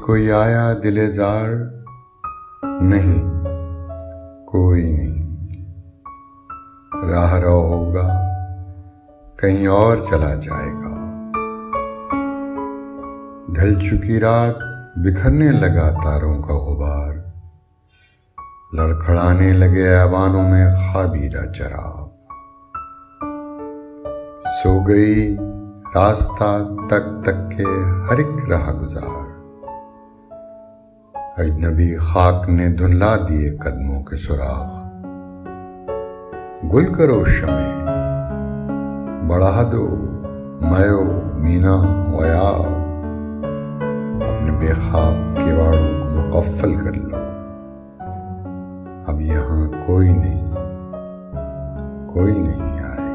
कोई आया दिलेजार, नहीं कोई नहीं। राह रो होगा, कहीं और चला जाएगा। ढल चुकी रात, बिखरने लगा तारों का गुबार। लड़खड़ाने लगे ऐवानों में ख्वाबीदा चराग। सो गई रास्ता तक तक के हर एक राह गुजार। अजनबी खाक ने धुंधला दिए कदमों के सुराख। गुल करो शमे, बढ़ा दो मयो मीना वयाग। अपने बेखाब किवाड़ों को मुकफ्फल कर लो। अब यहाँ कोई नहीं आए।